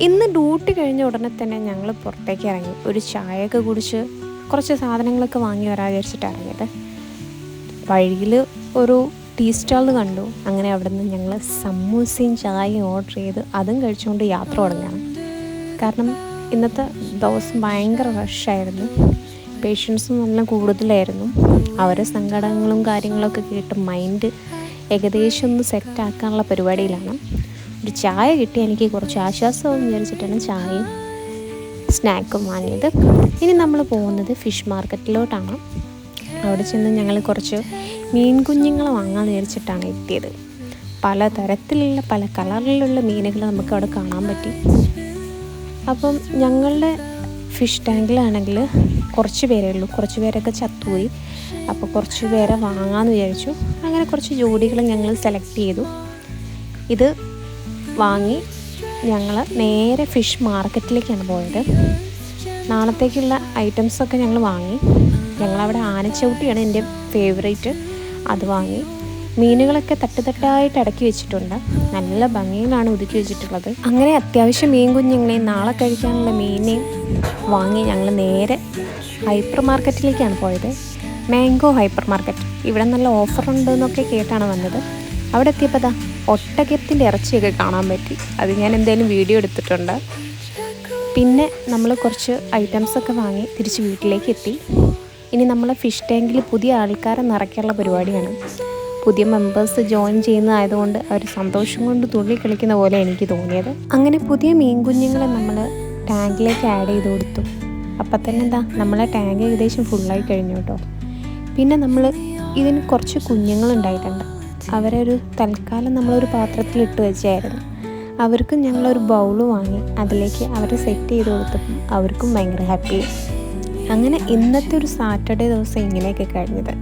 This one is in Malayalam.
ഇന്ന് ഡ്യൂട്ടി കഴിഞ്ഞ ഉടനെ തന്നെ ഞങ്ങൾ പുറത്തേക്ക് ഇറങ്ങി. ഒരു ചായയൊക്കെ കുടിച്ച് കുറച്ച് സാധനങ്ങളൊക്കെ വാങ്ങി വരാൻ വിചാരിച്ചിട്ട് ഇറങ്ങിയത്. വഴിയിൽ ഒരു ടീ സ്റ്റാൾ കണ്ടു. അങ്ങനെ അവിടെ നിന്ന് ഞങ്ങൾ സമൂസയും ചായയും ഓർഡർ ചെയ്ത് അതും കഴിച്ചുകൊണ്ട് യാത്ര തുടങ്ങുകയാണ്. കാരണം ഇന്നത്തെ ദിവസം ഭയങ്കര റഷായിരുന്നു. പേഷ്യൻസും നല്ല കൂടുതലായിരുന്നു. അവരെ സങ്കടങ്ങളും കാര്യങ്ങളൊക്കെ കേട്ട് മൈൻഡ് ഏകദേശം ഒന്ന് സെറ്റാക്കാനുള്ള പരിപാടിയിലാണ്. ഒരു ചായ കിട്ടി എനിക്ക് കുറച്ച് ആശ്വാസവും വിചാരിച്ചിട്ടാണ് ചായയും സ്നാക്കും വാങ്ങിയത്. ഇനി നമ്മൾ പോകുന്നത് ഫിഷ് മാർക്കറ്റിലോട്ടാണ്. അവിടെ ചെന്ന് ഞങ്ങൾ കുറച്ച് മീൻ കുഞ്ഞുങ്ങളെ വാങ്ങാൻ വിചാരിച്ചിട്ടാണ് എത്തിയത്. പല തരത്തിലുള്ള പല കളറിലുള്ള മീനുകൾ നമുക്ക് അവിടെ കാണാൻ പറ്റി. അപ്പം ഞങ്ങളുടെ ഫിഷ് ടാങ്കിലാണെങ്കിൽ കുറച്ച് പേരേ ഉള്ളൂ. കുറച്ച് പേരൊക്കെ ചത്തുപോയി. അപ്പോൾ കുറച്ച് പേരെ വാങ്ങാമെന്ന് വിചാരിച്ചു. അങ്ങനെ കുറച്ച് ജോഡികൾ ഞങ്ങൾ സെലക്ട് ചെയ്തു. ഇത് വാങ്ങി ഞങ്ങൾ നേരെ ഫിഷ് മാർക്കറ്റിലേക്കാണ് പോയത്. നാളത്തേക്കുള്ള ഐറ്റംസൊക്കെ ഞങ്ങൾ വാങ്ങി. ഞങ്ങളവിടെ ആനച്ചവിട്ടിയാണ് എൻ്റെ ഫേവറേറ്റ്. അത് വാങ്ങി. മീനുകളൊക്കെ തട്ടുതട്ടായിട്ട് ഇടയ്ക്ക് വെച്ചിട്ടുണ്ട്. നല്ല ഭംഗിയിലാണ് ഒതുക്കി വെച്ചിട്ടുള്ളത്. അങ്ങനെ അത്യാവശ്യം മീൻ കുഞ്ഞുങ്ങളെയും നാളെ കഴിക്കാനുള്ള മീനെയും വാങ്ങി ഞങ്ങൾ നേരെ ഹൈപ്പർ മാർക്കറ്റിലേക്കാണ് പോയത്. Mango hyper market. ഇവിടെ നല്ല ഓഫറുണ്ട് എന്നൊക്കെ കേട്ടാണ് വന്നത്. അവിടെ എത്തിയപ്പോൾ ദാ ഒട്ടകത്തിൻ്റെ ഇറച്ചിയൊക്കെ കാണാൻ പറ്റി. അത് ഞാൻ എന്തായാലും വീഡിയോ എടുത്തിട്ടുണ്ട്. പിന്നെ നമ്മൾ കുറച്ച് ഐറ്റംസൊക്കെ വാങ്ങി തിരിച്ച് വീട്ടിലേക്ക് എത്തി. ഇനി നമ്മൾ ഫിഷ് ടാങ്കിൽ പുതിയ ആൾക്കാരെ നിറയ്ക്കാനുള്ള പരിപാടിയാണ്. പുതിയ മെമ്പേഴ്സ് ജോയിൻ ചെയ്യുന്നതായതുകൊണ്ട് അവർ സന്തോഷം കൊണ്ട് തുള്ളി കളിക്കുന്ന പോലെ എനിക്ക് തോന്നിയത്. അങ്ങനെ പുതിയ മീൻ കുഞ്ഞുങ്ങളെ നമ്മൾ ടാങ്കിലേക്ക് ആഡ് ചെയ്ത് കൊടുത്തു. അപ്പം തന്നെ എന്താ നമ്മളെ ടാങ്ക് ഏകദേശം ഫുള്ളായി കഴിഞ്ഞു കേട്ടോ. പിന്നെ നമ്മൾ ഇതിന് കുറച്ച് കുഞ്ഞുങ്ങളുണ്ടായിട്ടുണ്ട്. അവരെ ഒരു തൽക്കാലം നമ്മളൊരു പാത്രത്തിലിട്ട് വെച്ചായിരുന്നു. അവർക്കും ഞങ്ങളൊരു ബൗള് വാങ്ങി അതിലേക്ക് അവരെ സെറ്റ് ചെയ്ത് കൊടുത്തപ്പം അവർക്കും ഭയങ്കര ഹാപ്പി. അങ്ങനെ ഇന്നത്തെ ഒരു സാറ്റർഡേ ദിവസം ഇങ്ങനെയൊക്കെ കഴിഞ്ഞത്.